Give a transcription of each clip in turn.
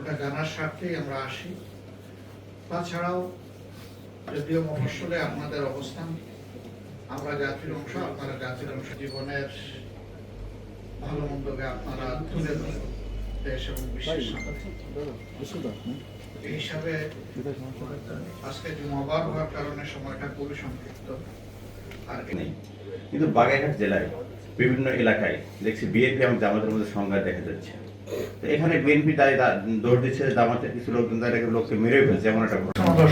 কথা জানার স্বার্থেই আমরা আসি। তাছাড়াও যদিও মফস্বলে আপনাদের অবস্থান, আমরা জাতির অংশ, আপনারা জাতির অংশ, জীবনের ভালো মন্দকে আপনারা তুলে ধরেন দেশ এবং বিশ্বের সামনে। এই হিসাবে আজকে জুমাবার হওয়ার কারণে সময়টা খুবই সংক্ষিপ্ত। আর কিন্তু বাগেরহাট জেলায় বিভিন্ন এলাকায় দেখছি বিএনপি এবং জামাতের মধ্যে সংঘাত দেখা যাচ্ছে। তো এখানে বিএনপি দোষ দিচ্ছে, জামাতের কিছু লোকজন লোককে মেরে ফেলছে, এমন একটা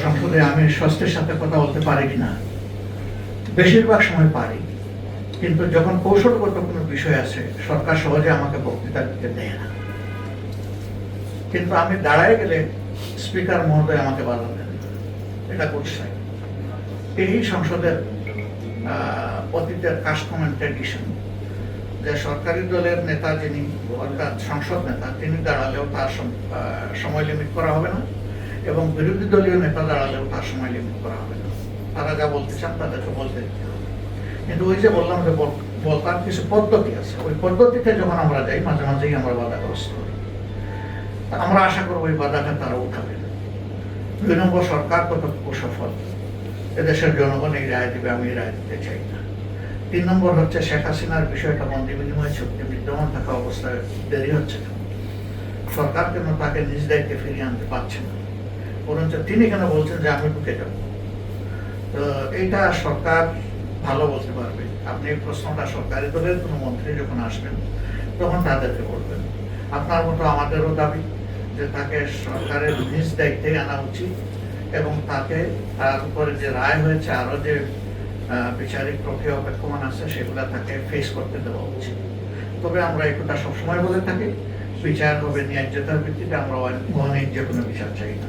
সংসদে আমি স্বস্তির সাথে কথা বলতে পারি কিনা, বেশিরভাগ সময় পারি, কিন্তু যখন কৌশলগত কোনো বিষয় আছে সরকার সহজে আমাকে বক্তৃতা দিতে দেয় না। কিন্তু আমি দাঁড়ায় গেলে স্পিকার মহোদয় আমাকে বাধা দেন, এটা করছে। এই সংসদের অতীতের কাস্টম ট্র্যাডিশন যে সরকারি দলের নেতা যিনি, অর্থাৎ সংসদ নেতা, তিনি দাঁড়ালেও তার সময় লিমিট করা হবে না, এবং বিরোধী দলীয় নেতা দাঁড়ালেও তার সময় লিমিট করা হবে না। তারা যা বলতে চান তাদেরকে বলতে দিতে হবে। কিন্তু ওই যে বললাম যে বলতার কিছু পদ্ধতি আছে, ওই পদ্ধতিতে যখন আমরা যাই মাঝে মাঝেই আমরা বাধাগ্রস্ত হই। আমরা আশা করবো ওই বাধাটা তারা উঠাবে। 2 নম্বর, সরকার কতটুকু সফল, এদেশের জনগণ এই রায় দিবে, আমি রায় দিতে চাই না। 3 নম্বর হচ্ছে শেখ হাসিনার বিষয়টা বন্দি বিনিময় চুক্তি বিদ্যমান থাকা অবস্থায় দেরি হচ্ছে কেন, সরকার কেন তাকে নিজ দায়িত্বে ফিরিয়ে আনতে পারছে না, বরঞ্চ তিনি কেন বলছেন যে আমি ঢুকে যাব। তো এইটা সরকার ভালো বলতে পারবে। আপনি এই প্রশ্নটা সরকারি দলের কোনো মন্ত্রী যখন আসবেন তখন তাদেরকে বলবেন। আপনার মতো আমাদেরও দাবি যে তাকে সরকারের নিজ দায়িত্বে আনা উচিত, এবং তাকে তার উপরে যে রায় হয়েছে আরো যে বিচারিক প্রক্রিয়া অপেক্ষমান আছে সেগুলা তাকে ফেস করতে দেওয়া উচিত। তবে আমরা এই কথা সবসময় বলে থাকি, বিচার হবে ন্যায্যতার ভিত্তিতে, আমরা অনেক যে কোনো বিচার চাই না।